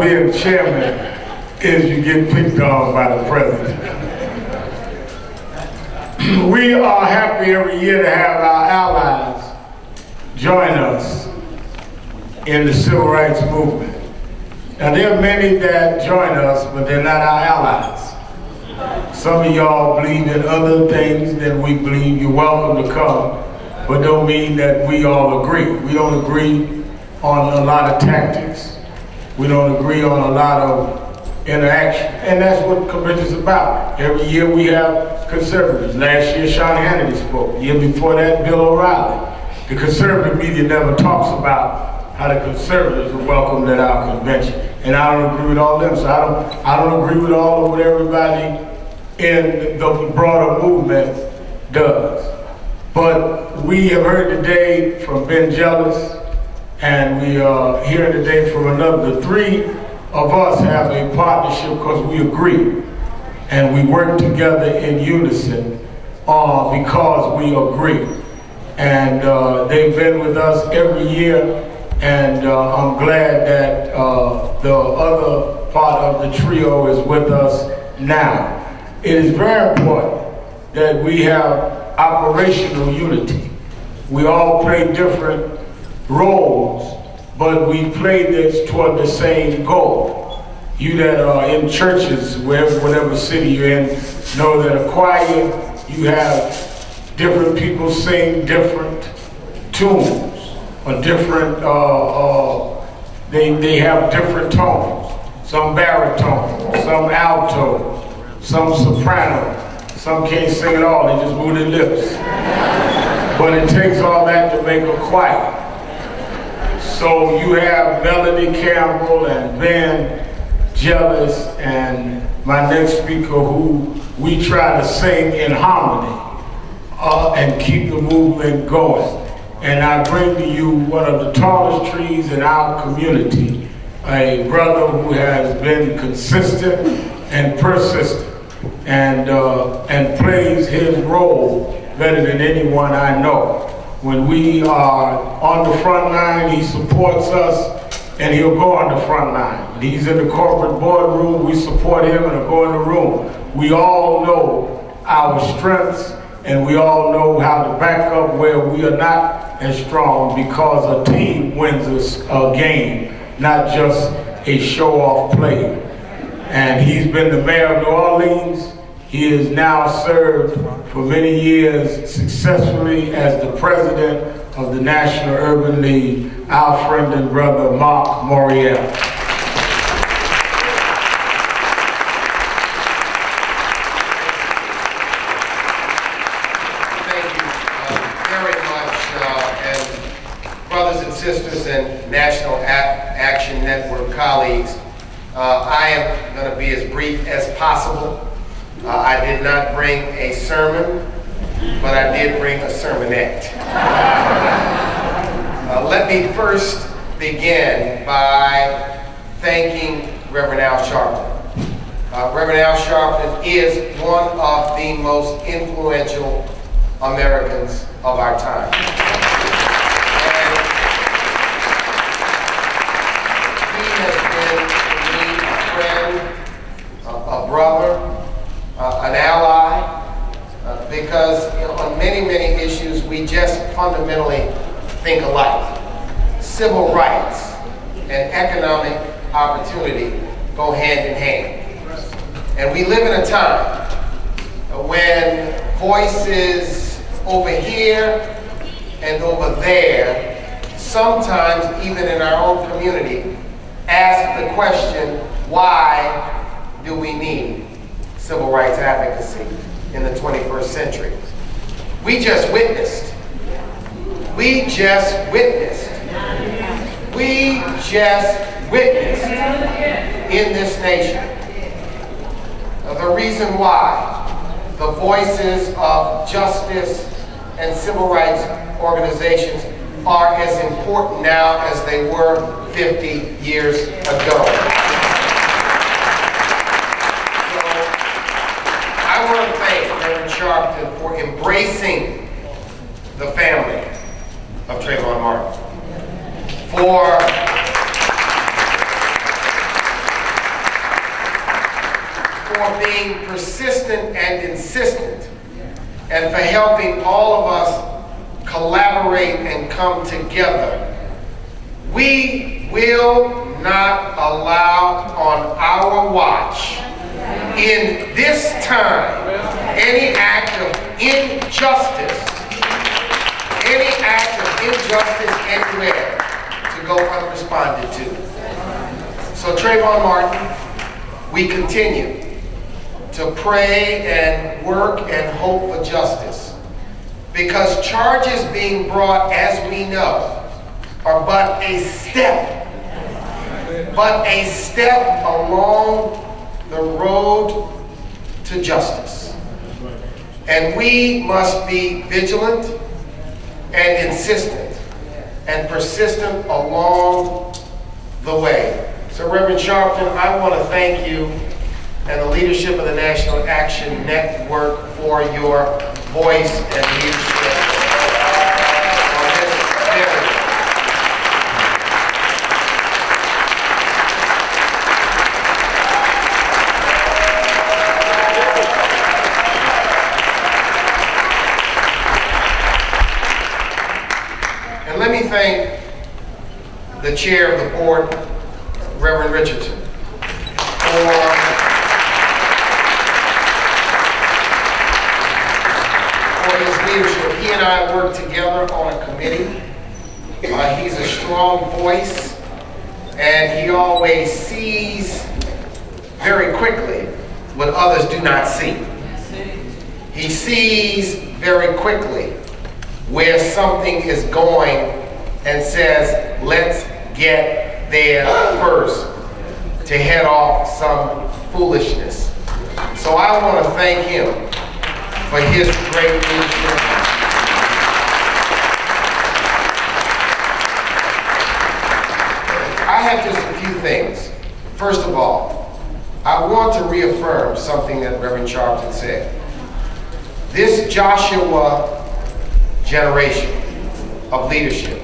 being chairman is you get picked on by the president. We are happy every year to have our allies join us in the civil rights movement. Now there are many that join us, but they're not our allies. Some of y'all believe in other things than we believe. You're welcome to come, but don't mean that we all agree. We don't agree on a lot of tactics. We don't agree on a lot of interaction, and that's what convention's about. Every year we have conservatives. Last year Sean Hannity spoke. The year before that, Bill O'Reilly. The conservative media never talks about how the conservatives are welcomed at our convention, and I don't agree with all them. So I don't agree with all of what everybody in the broader movement does. But we have heard today from Ben Jealous, and we are hearing today from another. The three of us have a partnership because we agree, and we work together in unison because we agree. And they've been with us every year, and I'm glad that the other part of the trio is with us now. It is very important that we have operational unity. We all play different roles, but we play this toward the same goal. You that are in churches, whatever city you're in, know that a choir, you have different people sing different tunes, or different, they have different tones. Some baritone, some alto, some soprano, some can't sing at all, they just move their lips. But it takes all that to make a choir. So you have Melody Campbell and Ben Jealous and my next speaker, who we try to sing in harmony and keep the movement going. And I bring to you one of the tallest trees in our community, a brother who has been consistent and persistent, and plays his role better than anyone I know. When we are on the front line, he supports us, and he'll go on the front line. When he's in the corporate boardroom, we support him and he'll go in the room. We all know our strengths, and we all know how to back up where we are not as strong, because a team wins a game, not just a show-off play. And he's been the mayor of New Orleans. He has now served for many years successfully as the president of the National Urban League, our friend and brother, Marc Morial. Thank you very much, and brothers and sisters and National Action Network colleagues. I am going to be as brief as possible. I did not bring a sermon, but I did bring a sermonette. Let me first begin by thanking Reverend Al Sharpton. Reverend Al Sharpton is one of the most influential Americans of our time. And he has been to me a friend, a brother, an ally, because on many, many issues we just fundamentally think alike. Civil rights and economic opportunity go hand in hand. And we live in a time when voices over here and over there, sometimes even in our own community, ask the question, why do we need civil rights advocacy in the 21st century? We just witnessed in this nation the reason why the voices of justice and civil rights organizations are as important now as they were 50 years ago. I want to thank Reverend Sharpton for embracing the family of Trayvon Martin, for for being persistent and insistent, and for helping all of us collaborate and come together. We will not allow on our watch, in this time, any act of injustice, anywhere to go unresponded to. So Trayvon Martin, we continue to pray and work and hope for justice, because charges being brought, as we know, are but a step along the road to justice. And we must be vigilant and insistent and persistent along the way. So Reverend Sharpton, I want to thank you and the leadership of the National Action Network for your voice and leadership on this area. And let me thank the chair of the board, Reverend Richardson, for his leadership. He and I work together on a committee. He's a strong voice, and he always sees very quickly what others do not see. He sees very quickly where something is going and says, let's get there first to head off some foolishness. So I want to thank him for his great leadership. I have just a few things. First of all, I want to reaffirm something that Reverend Sharpton said. This Joshua generation of leadership,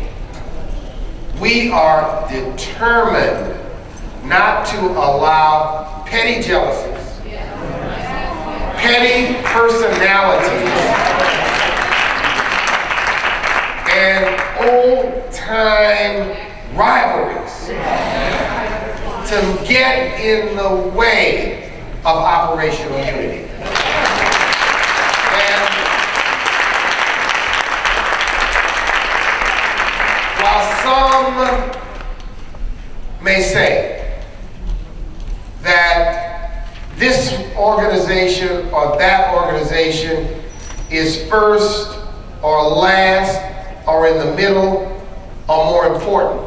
we are determined not to allow petty jealousies, petty personalities, and old-time rivalries to get in the way of operational unity. And while some may say that this organization or that organization is first or last or in the middle or more important,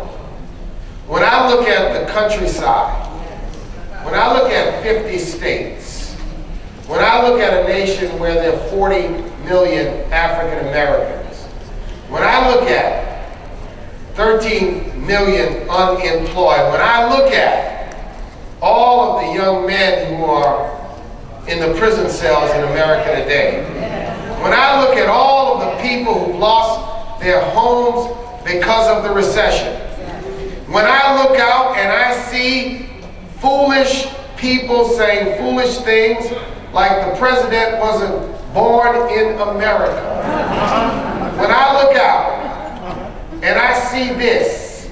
when I look at the countryside, when I look at 50 states, when I look at a nation where there are 40 million African Americans, when I look at 13 million unemployed, when I look at all of the young men who are in the prison cells in America today, when I look at all of the people who lost their homes because of the recession, when I look out and I see foolish people saying foolish things like the president wasn't born in America, when I look out and I see this,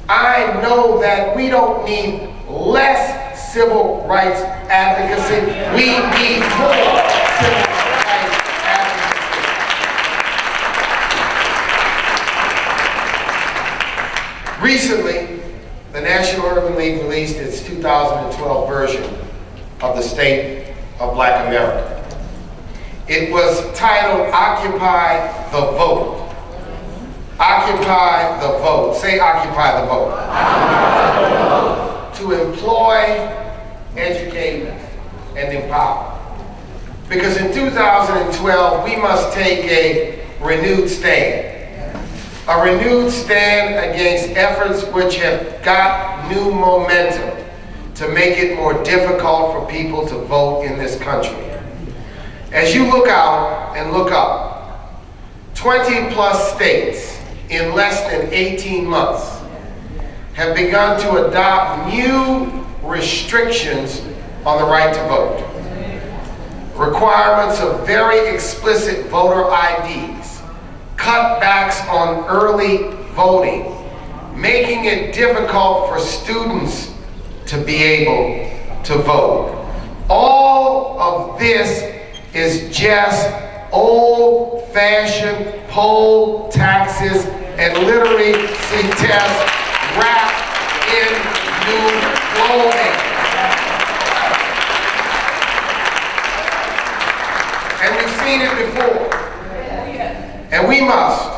I know that we don't need less civil rights advocacy. We need more civil rights advocacy. Recently, the National Urban League released its 2012 version of the State of Black America. It was titled Occupy the Vote. Occupy the vote. Say occupy the vote. Occupy the vote. To employ, educate, and empower. Because in 2012, we must take a renewed stand. A renewed stand against efforts which have got new momentum to make it more difficult for people to vote in this country. As you look out and look up, 20 plus states in less than 18 months have begun to adopt new restrictions on the right to vote. requirements of very explicit voter IDs, cutbacks on early voting, making it difficult for students to be able to vote. All of this is just old-fashioned poll taxes and literacy tests wrapped in new clothing. And we've seen it before. And we must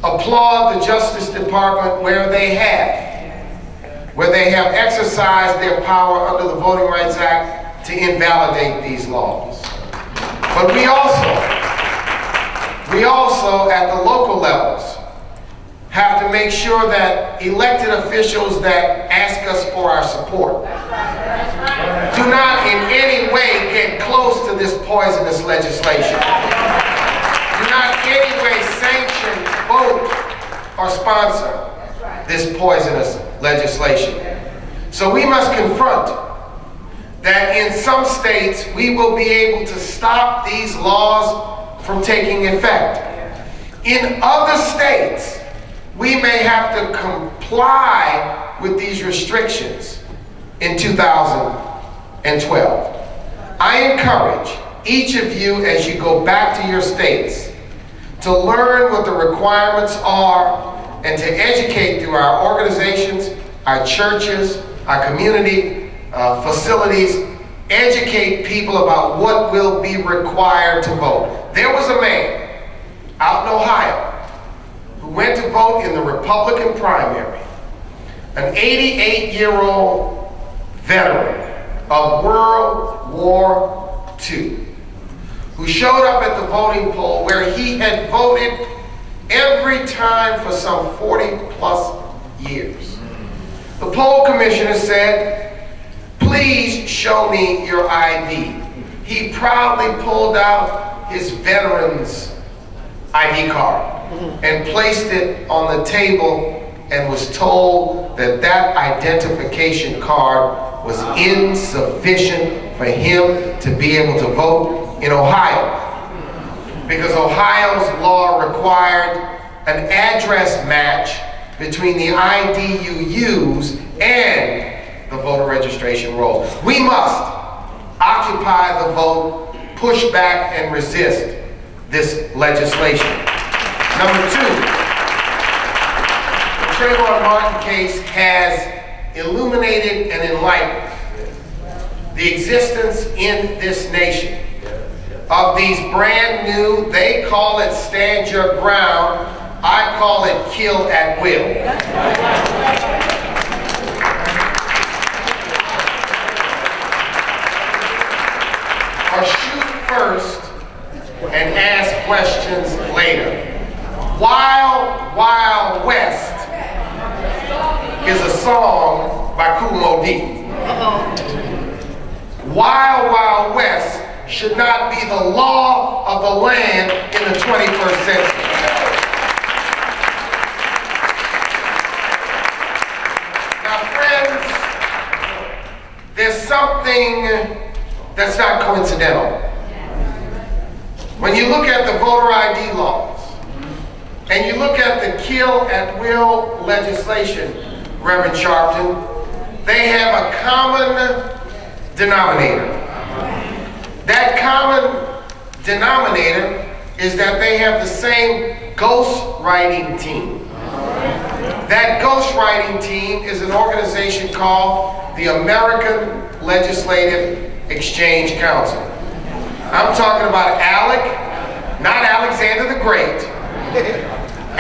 applaud the Justice Department where they have exercised their power under the Voting Rights Act to invalidate these laws. But we also at the local levels have to make sure that elected officials that ask us for our support do not in any way get close to this poisonous legislation. Do not in any way sanction, vote, or sponsor this poisonous legislation. So we must confront that in some states we will be able to stop these laws from taking effect. In other states, we may have to comply with these restrictions in 2012. I encourage each of you as you go back to your states to learn what the requirements are and to educate through our organizations, our churches, our community facilities, educate people about what will be required to vote. There was a man out in Ohio who went to vote in the Republican primary, an 88-year-old veteran of World War II, who showed up at the voting poll where he had voted every time for some 40+ years. The poll commissioner said, "Please show me your ID." He proudly pulled out his veteran's ID card and placed it on the table and was told that that identification card was insufficient for him to be able to vote in Ohio, because Ohio's law required an address match between the ID you use and the voter registration roll. We must occupy the vote, push back and resist this legislation. Number two, the Trayvon Martin case has illuminated and enlightened the existence in this nation of these brand new, they call it stand your ground, I call it kill at will. Or shoot first and ask questions later. Wild Wild West is a song by Kool Moe Dee. Wild Wild West should not be the law of the land in the 21st century. Now, friends, there's something that's not coincidental. When you look at the voter ID laws, and you look at the kill at will legislation, Reverend Sharpton, they have a common denominator. That common denominator is that they have the same ghostwriting team. That ghostwriting team is an organization called the American Legislative Exchange Council. I'm talking about ALEC, not Alexander the Great.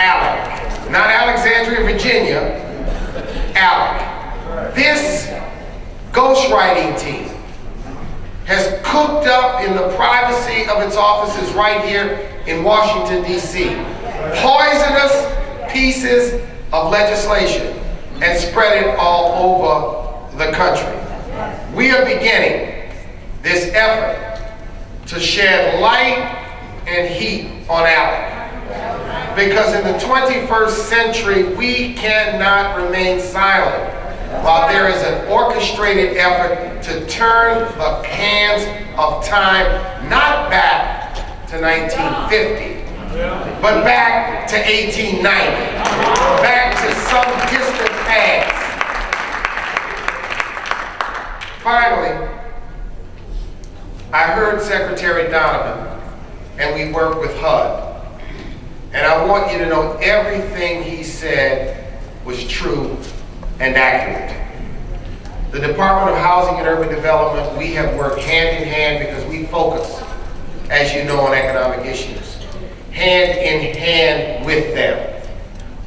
ALEC, not Alexandria, Virginia. ALEC. This ghostwriting team has cooked up in the privacy of its offices right here in Washington, D.C., poisonous pieces of legislation and spread it all over the country. We are beginning this effort to shed light and heat on ALEC, because in the 21st century we cannot remain silent while there is an orchestrated effort to turn the hands of time not back to 1950, but back to 1890, back to some distant past. Finally, I heard Secretary Donovan, and we work with HUD, and I want you to know everything he said was true and accurate. The Department of Housing and Urban Development, we have worked hand in hand because we focus, as you know, on economic issues, hand in hand with them.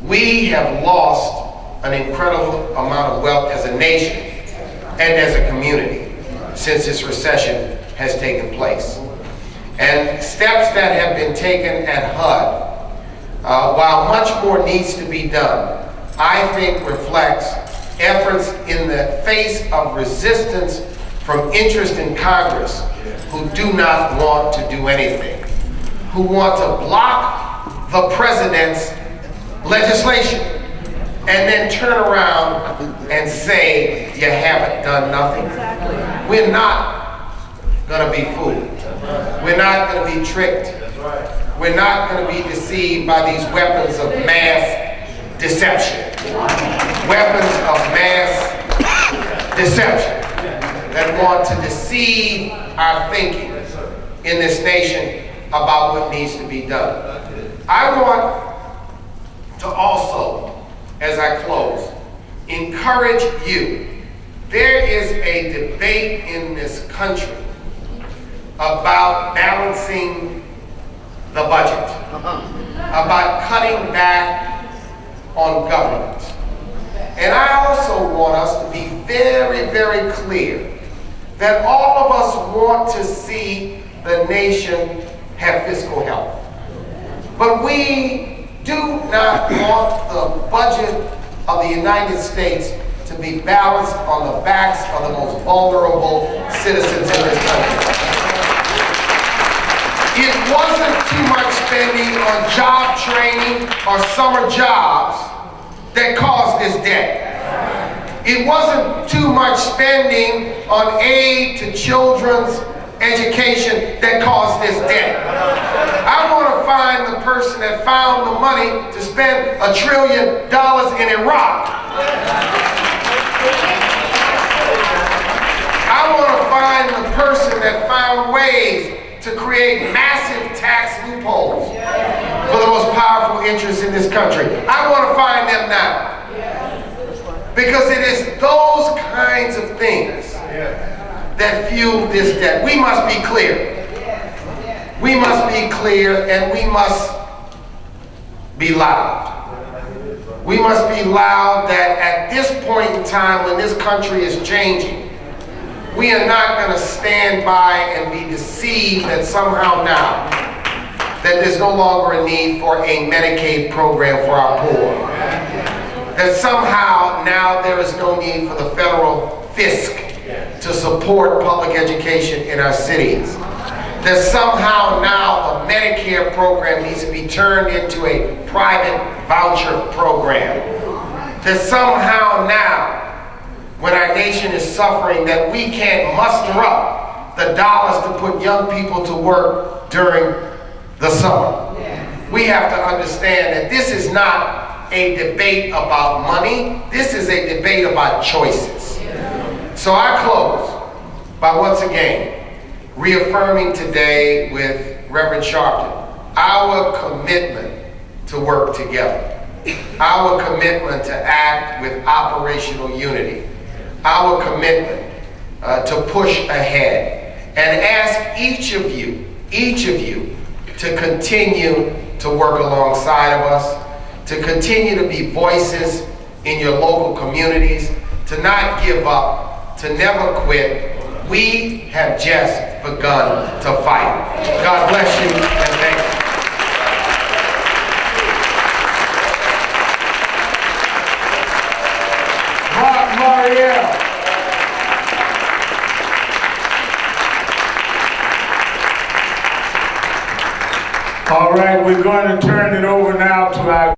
We have lost an incredible amount of wealth as a nation and as a community since this recession has taken place. And steps that have been taken at HUD, while much more needs to be done, I think reflects efforts in the face of resistance from interest in Congress who do not want to do anything, who want to block the president's legislation and then turn around and say you haven't done nothing. We're not going to be fooled. We're not going to be tricked. We're not going to be deceived by these weapons of mass deception. Weapons of mass deception that want to deceive our thinking in this nation about what needs to be done. I want to also, as I close, encourage you. There is a debate in this country about balancing the budget, about cutting back on government. And I also want us to be very, very clear that all of us want to see the nation have fiscal health. But we do not want the budget of the United States to be balanced on the backs of the most vulnerable citizens in this country. It wasn't too much spending on job training or summer jobs that caused this debt. It wasn't too much spending on aid to children's education that caused this debt. I want to find the person that found the money to spend $1 trillion in Iraq. I want to find the person that found ways to create massive tax loopholes for the most powerful interests in this country. I want to find them now. Because it is those kinds of things that fuel this debt. We must be clear. We must be clear, and we must be loud. We must be loud that at this point in time when this country is changing, we are not going to stand by and be deceived that somehow now that there's no longer a need for a Medicaid program for our poor. That somehow now there is no need for the federal fisc to support public education in our cities. That somehow now the Medicare program needs to be turned into a private voucher program. That somehow now, when our nation is suffering, that we can't muster up the dollars to put young people to work during the summer. We have to understand that this is not a debate about money. This is a debate about choices. So I close by once again reaffirming today with Reverend Sharpton our commitment to work together, our commitment to act with operational unity, our commitment to push ahead, and ask each of you to continue to work alongside of us, to continue to be voices in your local communities, to not give up, to never quit. We have just begun to fight. God bless you, and thank you. Marc Morial. All right, we're going to turn it over now to our